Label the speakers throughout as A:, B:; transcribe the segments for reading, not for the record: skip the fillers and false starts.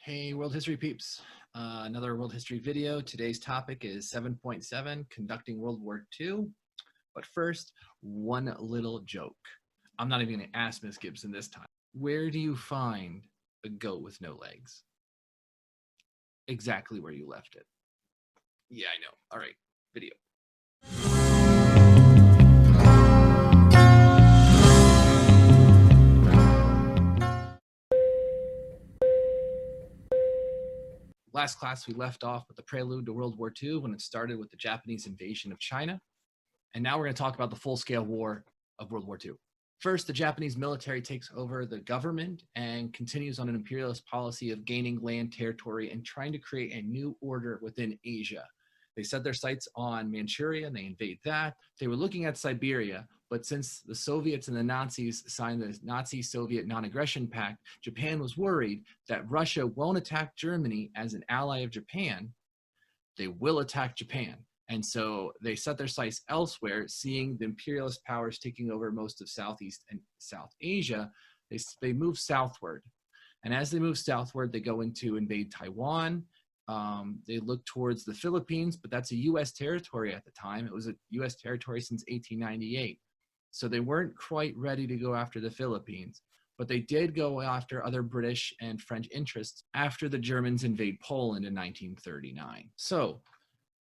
A: Hey, World History peeps. Another World History video. Today's topic is 7.7, Conducting World War II. But first, one little joke. I'm not even going to ask Miss Gibson this time. Where do you find a goat with no legs? Exactly where you left it. Yeah, I know. All right, video. Last class, we left off with the prelude to World War II when it started with the Japanese invasion of China. And now we're going to talk about the full-scale war of World War II. First, the Japanese military takes over the government and continues on an imperialist policy of gaining land territory and trying to create a new order within Asia. They set their sights on Manchuria and they invade that. They were looking at Siberia, but since the Soviets and the Nazis signed the Nazi-Soviet non-aggression pact, Japan was worried that Russia won't attack Germany as an ally of Japan. They will attack Japan. And so they set their sights elsewhere, seeing the imperialist powers taking over most of Southeast and South Asia. They move southward. And as they move southward, they go into invade Taiwan. They look towards the Philippines, but that's a U.S. territory at the time. It was a U.S. territory since 1898. So they weren't quite ready to go after the Philippines, but they did go after other British and French interests after the Germans invade Poland in 1939. So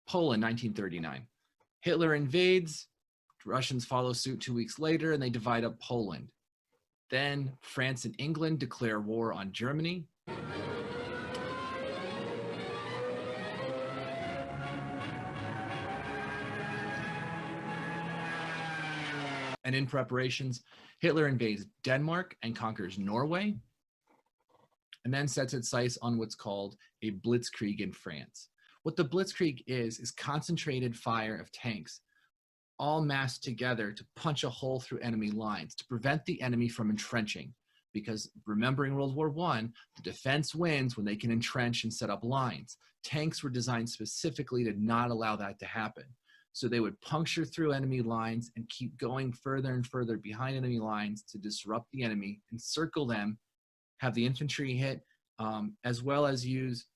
A: Poland, 1939. Hitler invades, Russians follow suit 2 weeks later, and they divide up Poland. Then France and England declare war on Germany. And in preparations, Hitler invades Denmark and conquers Norway, and then sets its sights on what's called a blitzkrieg in France. What the blitzkrieg is concentrated fire of tanks, all massed together to punch a hole through enemy lines, to prevent the enemy from entrenching. Because remembering World War I, the defense wins when they can entrench and set up lines. Tanks were designed specifically to not allow that to happen. So they would puncture through enemy lines and keep going further and further behind enemy lines to disrupt the enemy, encircle them, have the infantry hit, as well as use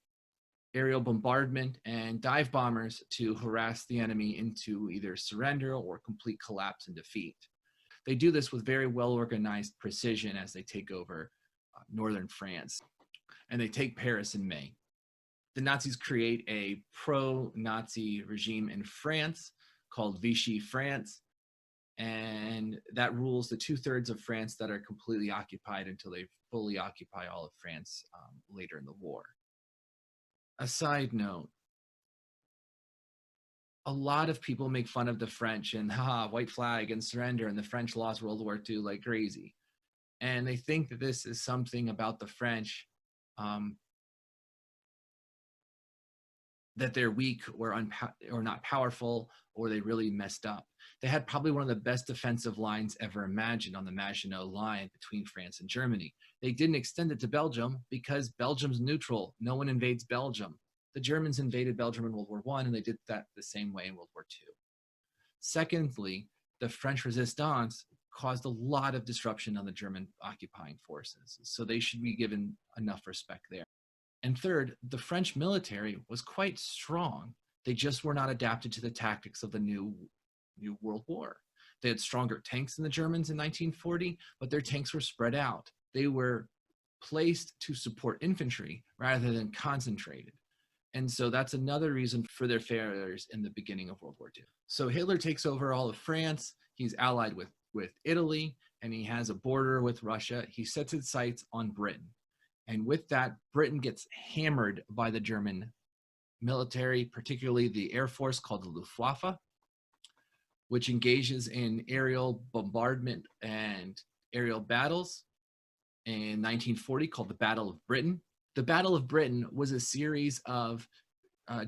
A: aerial bombardment and dive bombers to harass the enemy into either surrender or complete collapse and defeat. They do this with very well-organized precision as they take over northern France, and they take Paris in May. The Nazis create a pro-Nazi regime in France called Vichy France, and that rules the 2/3 of France that are completely occupied until they fully occupy all of France later in the war. A side note, a lot of people make fun of the French and white flag and surrender, and the French lost World War II like crazy. And they think that this is something about the French, that they're weak or not powerful, or they really messed up. They had probably one of the best defensive lines ever imagined on the Maginot Line between France and Germany. They didn't extend it to Belgium because Belgium's neutral. No one invades Belgium. The Germans invaded Belgium in World War I, and they did that the same way in World War II. Secondly, the French resistance caused a lot of disruption on the German occupying forces, so they should be given enough respect there. And third, the French military was quite strong. They just were not adapted to the tactics of the new World War. They had stronger tanks than the Germans in 1940, but their tanks were spread out. They were placed to support infantry rather than concentrated. And so that's another reason for their failures in the beginning of World War II. So Hitler takes over all of France. He's allied with Italy, and he has a border with Russia. He sets his sights on Britain. And with that, Britain gets hammered by the German military, particularly the Air Force called the Luftwaffe, which engages in aerial bombardment and aerial battles in 1940 called the Battle of Britain. The Battle of Britain was a series of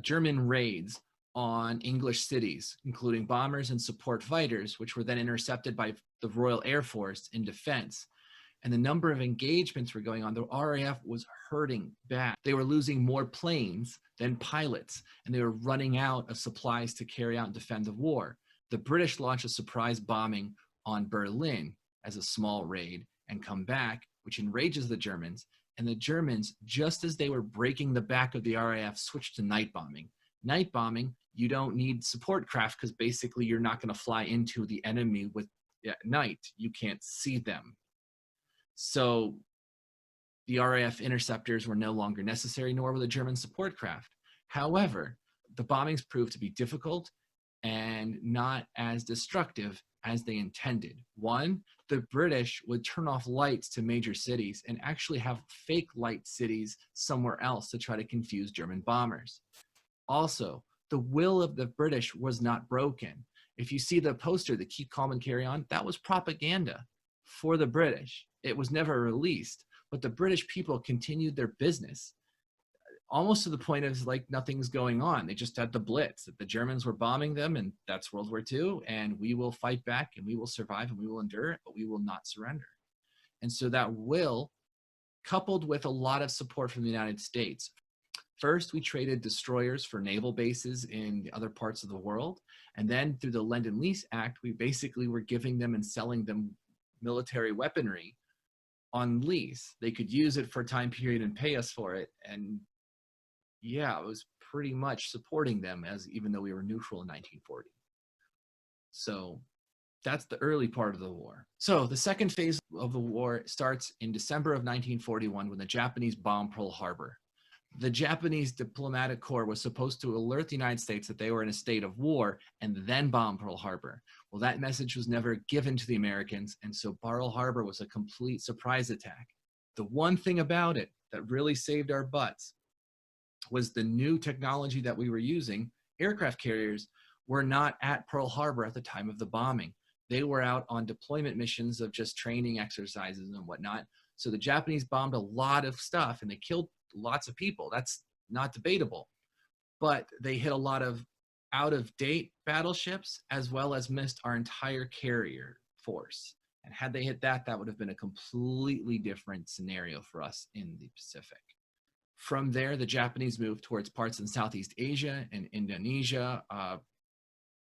A: German raids on English cities, including bombers and support fighters, which were then intercepted by the Royal Air Force in defense. And the number of engagements were going on. The RAF was hurting bad. They were losing more planes than pilots, and they were running out of supplies to carry out and defend the war. The British launched a surprise bombing on Berlin as a small raid and come back, which enrages the Germans, And the Germans, just as they were breaking the back of the RAF, switched to night bombing. Night bombing, you don't need support craft because basically you're not going to fly into the enemy at night. You can't see them. So the RAF interceptors were no longer necessary, nor were the German support craft. However, the bombings proved to be difficult and not as destructive as they intended. One, the British would turn off lights to major cities and actually have fake light cities somewhere else to try to confuse German bombers. Also, the will of the British was not broken. If you see the poster, the Keep Calm and Carry On, that was propaganda for the British. It was never released, but the British people continued their business, almost to the point of like nothing's going on. They just had the Blitz, that the Germans were bombing them, and that's World War II, and we will fight back, and we will survive, and we will endure it, but we will not surrender. And so that will, coupled with a lot of support from the United States. First, we traded destroyers for naval bases in other parts of the world, and then through the Lend and Lease Act, we basically were giving them and selling them military weaponry on lease. They could use it for a time period and pay us for it, and yeah, it was pretty much supporting them, as even though we were neutral in 1940. So that's the early part of the war. So the second phase of the war starts in December of 1941 when the Japanese bombed Pearl Harbor. The Japanese diplomatic corps was supposed to alert the United States that they were in a state of war and then bomb Pearl Harbor. Well, that message was never given to the Americans, and so Pearl Harbor was a complete surprise attack. The one thing about it that really saved our butts was the new technology that we were using. Aircraft carriers were not at Pearl Harbor at the time of the bombing. They were out on deployment missions of just training exercises and whatnot. So the Japanese bombed a lot of stuff and they killed lots of people. That's not debatable. But they hit a lot of out-of-date battleships as well as missed our entire carrier force. And had they hit that, that would have been a completely different scenario for us in the Pacific. From there, the Japanese moved towards parts in Southeast Asia and Indonesia.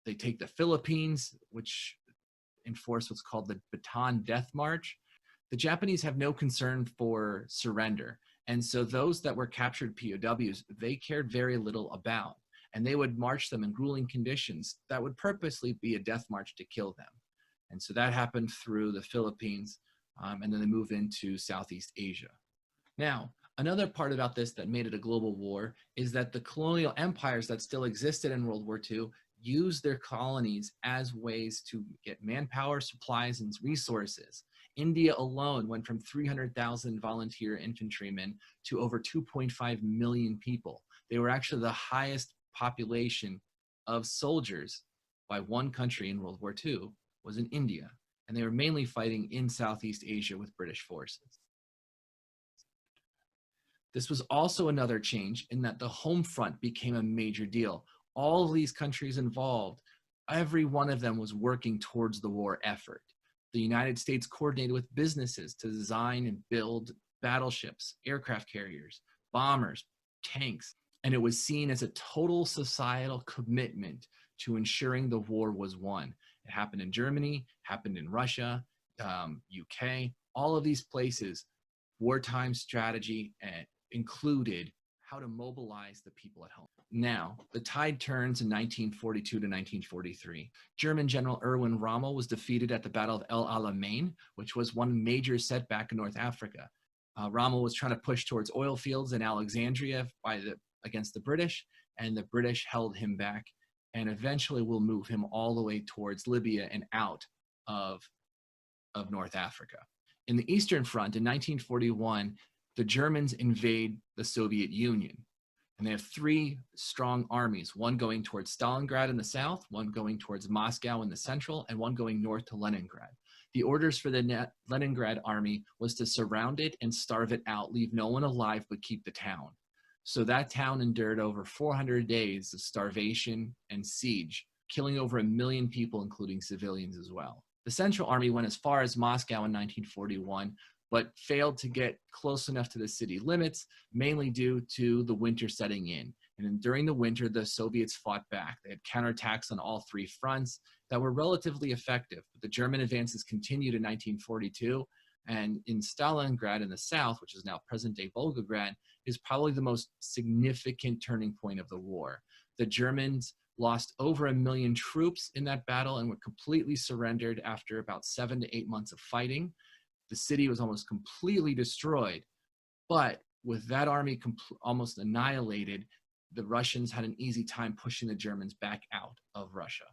A: They take the Philippines, which enforce what's called the Bataan Death March. The Japanese have no concern for surrender. And so those that were captured POWs, they cared very little about. And they would march them in grueling conditions that would purposely be a death march to kill them. And so that happened through the Philippines, and then they move into Southeast Asia. Now, another part about this that made it a global war is that the colonial empires that still existed in World War II used their colonies as ways to get manpower, supplies, and resources. India alone went from 300,000 volunteer infantrymen to over 2.5 million people. They were actually the highest population of soldiers by one country in World War II was in India, and they were mainly fighting in Southeast Asia with British forces. This was also another change in that the home front became a major deal. All of these countries involved, every one of them was working towards the war effort. The United States coordinated with businesses to design and build battleships, aircraft carriers, bombers, tanks, and it was seen as a total societal commitment to ensuring the war was won. It happened in Germany, happened in Russia, UK, all of these places. Wartime strategy included how to mobilize the people at home. Now, the tide turns in 1942 to 1943. German General Erwin Rommel was defeated at the Battle of El Alamein, which was one major setback in North Africa. Rommel was trying to push towards oil fields in Alexandria against the British, and the British held him back and eventually will move him all the way towards Libya and out of North Africa. In the Eastern Front in 1941, the Germans invade the Soviet Union. And they have three strong armies, one going towards Stalingrad in the south, one going towards Moscow in the central, and one going north to Leningrad. The orders for the Leningrad army was to surround it and starve it out, leave no one alive but keep the town. So that town endured over 400 days of starvation and siege, killing over 1 million people, including civilians as well. The Central Army went as far as Moscow in 1941, but failed to get close enough to the city limits, mainly due to the winter setting in. And then during the winter, the Soviets fought back. They had counterattacks on all three fronts that were relatively effective. But the German advances continued in 1942, And in Stalingrad in the south, which is now present-day Volgograd, is probably the most significant turning point of the war. The Germans lost over 1 million troops in that battle and were completely surrendered after about 7 to 8 months of fighting. The city was almost completely destroyed. But with that army almost annihilated, the Russians had an easy time pushing the Germans back out of Russia.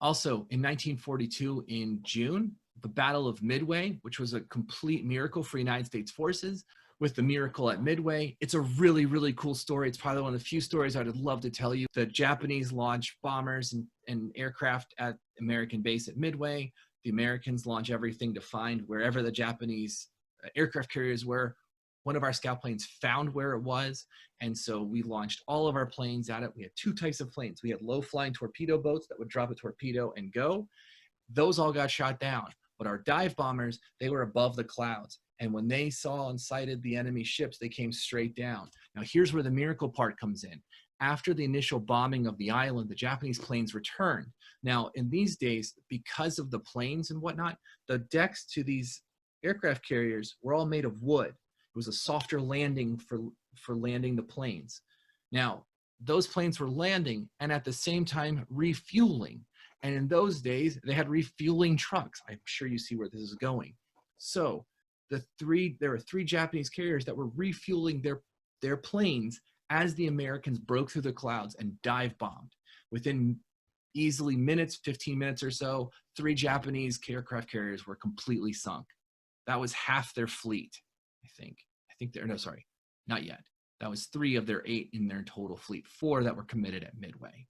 A: Also, in 1942, in June, the Battle of Midway, which was a complete miracle for United States forces, with the miracle at Midway. It's a really, really cool story. It's probably one of the few stories I'd love to tell you. The Japanese launched bombers and aircraft at American base at Midway. The Americans launch everything to find wherever the Japanese aircraft carriers were. One of our scout planes found where it was, and so we launched all of our planes at it. We had 2 types of planes. We had low-flying torpedo boats that would drop a torpedo and go. Those all got shot down, but our dive bombers, they were above the clouds, and when they saw and sighted the enemy ships, they came straight down. Now, here's where the miracle part comes in. After the initial bombing of the island, the Japanese planes returned. Now, in these days, because of the planes and whatnot, the decks to these aircraft carriers were all made of wood. It was a softer landing for landing the planes. Now, those planes were landing and at the same time refueling. And in those days, they had refueling trucks. I'm sure you see where this is going. So there were 3 Japanese carriers that were refueling their planes as the Americans broke through the clouds and dive bombed. Within easily minutes, 15 minutes or so, 3 Japanese aircraft carriers were completely sunk. That was half their fleet, I think. No, sorry, not yet. That was 3 of their 8 in their total fleet, 4 that were committed at Midway.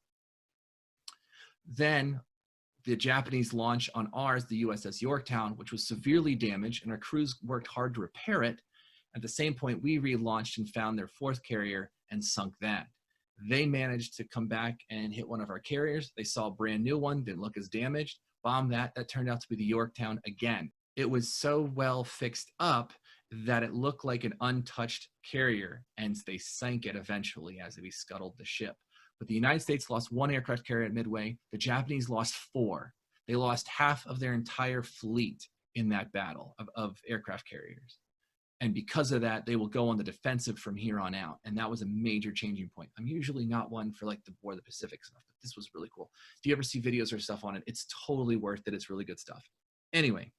A: Then the Japanese launch on ours, the USS Yorktown, which was severely damaged, and our crews worked hard to repair it. At the same point, we relaunched and found their 4th carrier and sunk that. They managed to come back and hit one of our carriers. They saw a brand new one, didn't look as damaged, bombed that. That turned out to be the Yorktown again. It was so well fixed up that it looked like an untouched carrier, and they sank it eventually as we scuttled the ship. But the United States lost 1 aircraft carrier at Midway. The Japanese lost 4. They lost half of their entire fleet in that battle of aircraft carriers. And because of that, they will go on the defensive from here on out. And that was a major changing point. I'm usually not one for like the War of the Pacific stuff, but this was really cool. If you ever see videos or stuff on it, it's totally worth it. It's really good stuff. Anyway,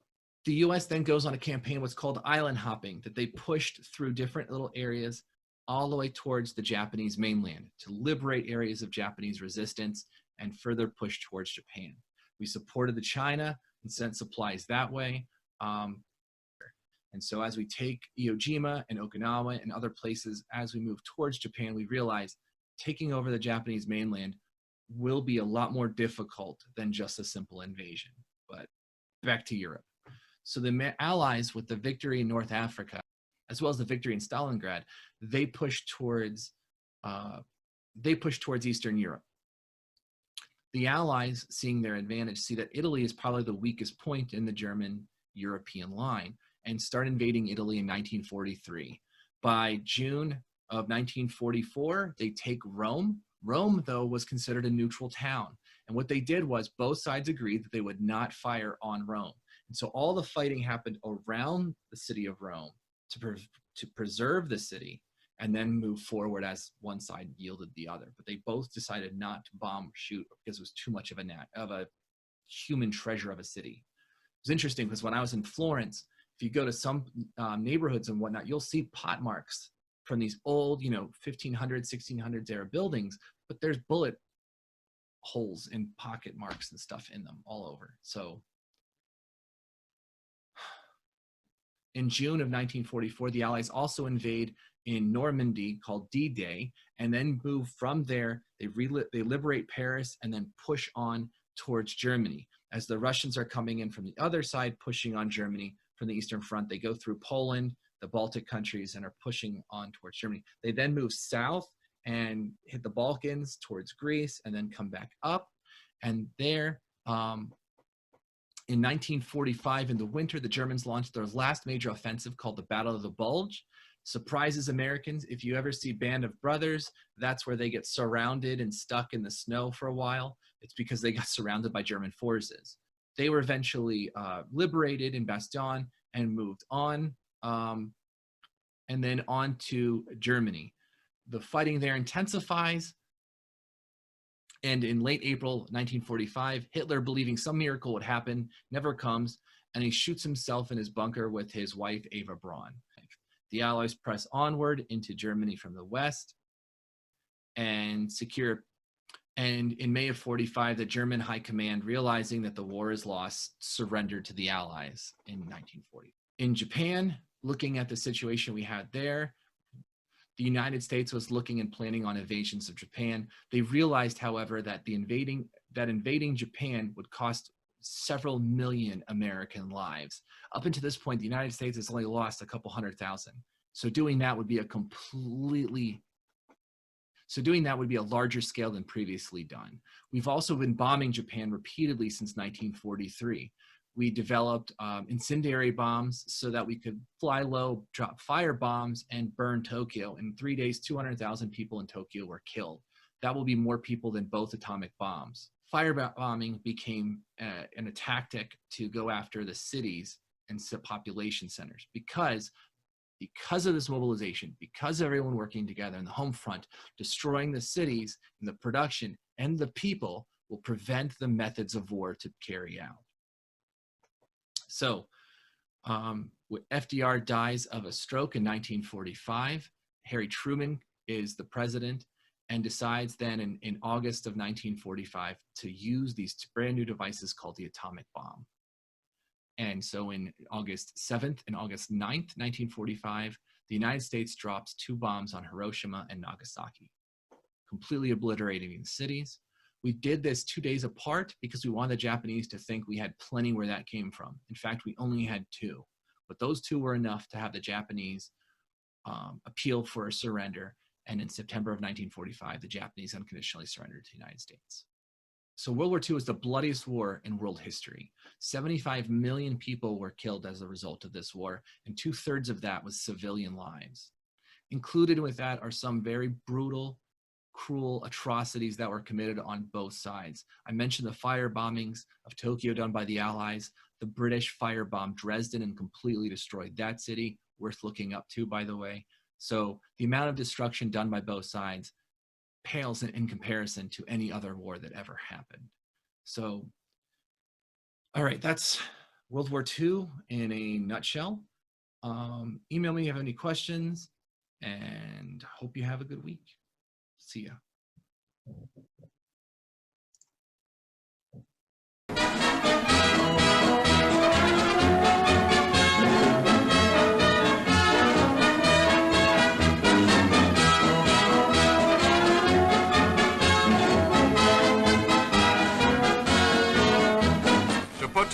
A: the US then goes on a campaign, what's called island hopping, that they pushed through different little areas all the way towards the Japanese mainland to liberate areas of Japanese resistance and further push towards Japan. We supported the China and sent supplies that way. And so as we take Iwo Jima and Okinawa and other places, as we move towards Japan, we realize taking over the Japanese mainland will be a lot more difficult than just a simple invasion. But back to Europe. So the Allies, with the victory in North Africa, as well as the victory in Stalingrad, they pushed towards Eastern Europe. The Allies, seeing their advantage, see that Italy is probably the weakest point in the German-European line and start invading Italy in 1943. By June of 1944, they take Rome. Rome, though, was considered a neutral town. And what they did was both sides agreed that they would not fire on Rome. And so all the fighting happened around the city of Rome to preserve the city and then move forward as one side yielded the other. But they both decided not to bomb or shoot because it was too much of a human treasure of a city. It was interesting because when I was in Florence, if you go to some neighborhoods and whatnot, you'll see pot marks from these old, 1500s, 1600s era buildings, but there's bullet holes and pocket marks and stuff in them all over. So in June of 1944, the Allies also invade in Normandy, called D-Day, and then move from there. They liberate Paris and then push on towards Germany. As the Russians are coming in from the other side, pushing on Germany from the Eastern Front, they go through Poland, the Baltic countries, and are pushing on towards Germany. They then move south and hit the Balkans towards Greece and then come back up. And there, in 1945, in the winter, the Germans launched their last major offensive called the Battle of the Bulge. Surprises Americans. If you ever see Band of Brothers, that's where they get surrounded and stuck in the snow for a while. It's because they got surrounded by German forces. They were eventually liberated in Bastogne and moved on, and then on to Germany. The fighting there intensifies, and in late April 1945, Hitler, believing some miracle would happen, never comes, and he shoots himself in his bunker with his wife, Eva Braun. The Allies press onward into Germany from the west and secure. And in May of 45, the German High Command, realizing that the war is lost, surrendered to the Allies in 1940. In Japan, looking at the situation we had there, the United States was looking and planning on invasions of Japan. They realized, however, that invading Japan would cost several million American lives. Up until this point, the United States has only lost a couple 100,000. So doing that would be a larger scale than previously done. We've also been bombing Japan repeatedly since 1943. We developed incendiary bombs so that we could fly low, drop fire bombs, and burn Tokyo. In 3 days, 200,000 people in Tokyo were killed. That will be more people than both atomic bombs. Firebombing became a tactic to go after the cities and population centers because of this mobilization, because of everyone working together in the home front, destroying the cities and the production and the people will prevent the methods of war to carry out. So FDR dies of a stroke in 1945. Harry Truman is the president and decides then in August of 1945 to use these brand new devices called the atomic bomb. And so in August 7th and August 9th, 1945, the United States drops 2 bombs on Hiroshima and Nagasaki, completely obliterating the cities. We did this 2 days apart because we wanted the Japanese to think we had plenty where that came from. In fact, we only had 2, but those 2 were enough to have the Japanese appeal for a surrender. And in September of 1945, the Japanese unconditionally surrendered to the United States. So World War II is the bloodiest war in world history. 75 million people were killed as a result of this war, and 2/3 of that was civilian lives. Included with that are some very brutal, cruel atrocities that were committed on both sides. I mentioned the fire bombings of Tokyo done by the Allies. The British firebombed Dresden and completely destroyed that city, worth looking up to, by the way. So the amount of destruction done by both sides pales in comparison to any other war that ever happened. So, all right, that's World War II in a nutshell. Email me if you have any questions, and hope you have a good week. See ya.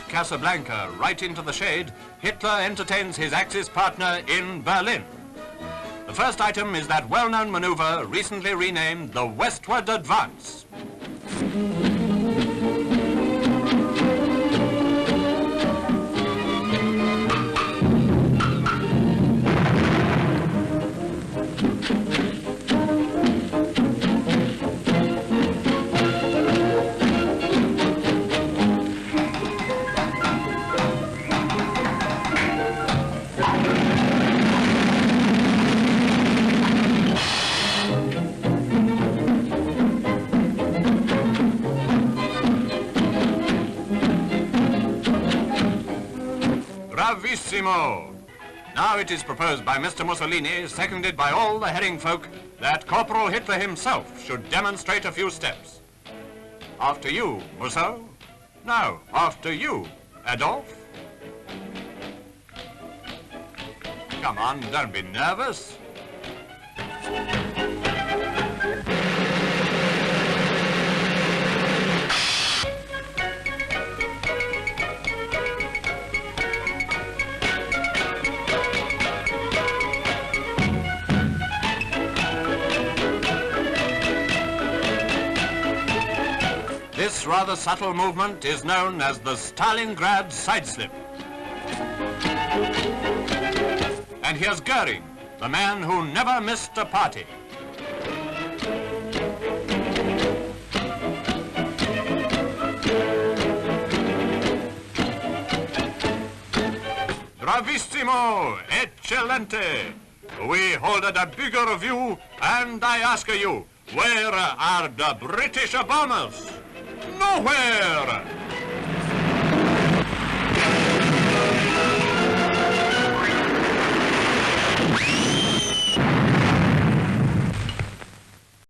B: Casablanca right into the shade, Hitler entertains his Axis partner in Berlin. The first item is that well-known maneuver recently renamed the Westward Advance. Bravissimo! Now it is proposed by Mr. Mussolini, seconded by all the herring folk, that Corporal Hitler himself should demonstrate a few steps. After you, Musso. No, after you, Adolf. Come on, don't be nervous. This rather subtle movement is known as the Stalingrad sideslip. And here's Goering, the man who never missed a party. Bravissimo! Eccellente! We hold a bigger view, and I ask you, where are the British bombers? Nowhere!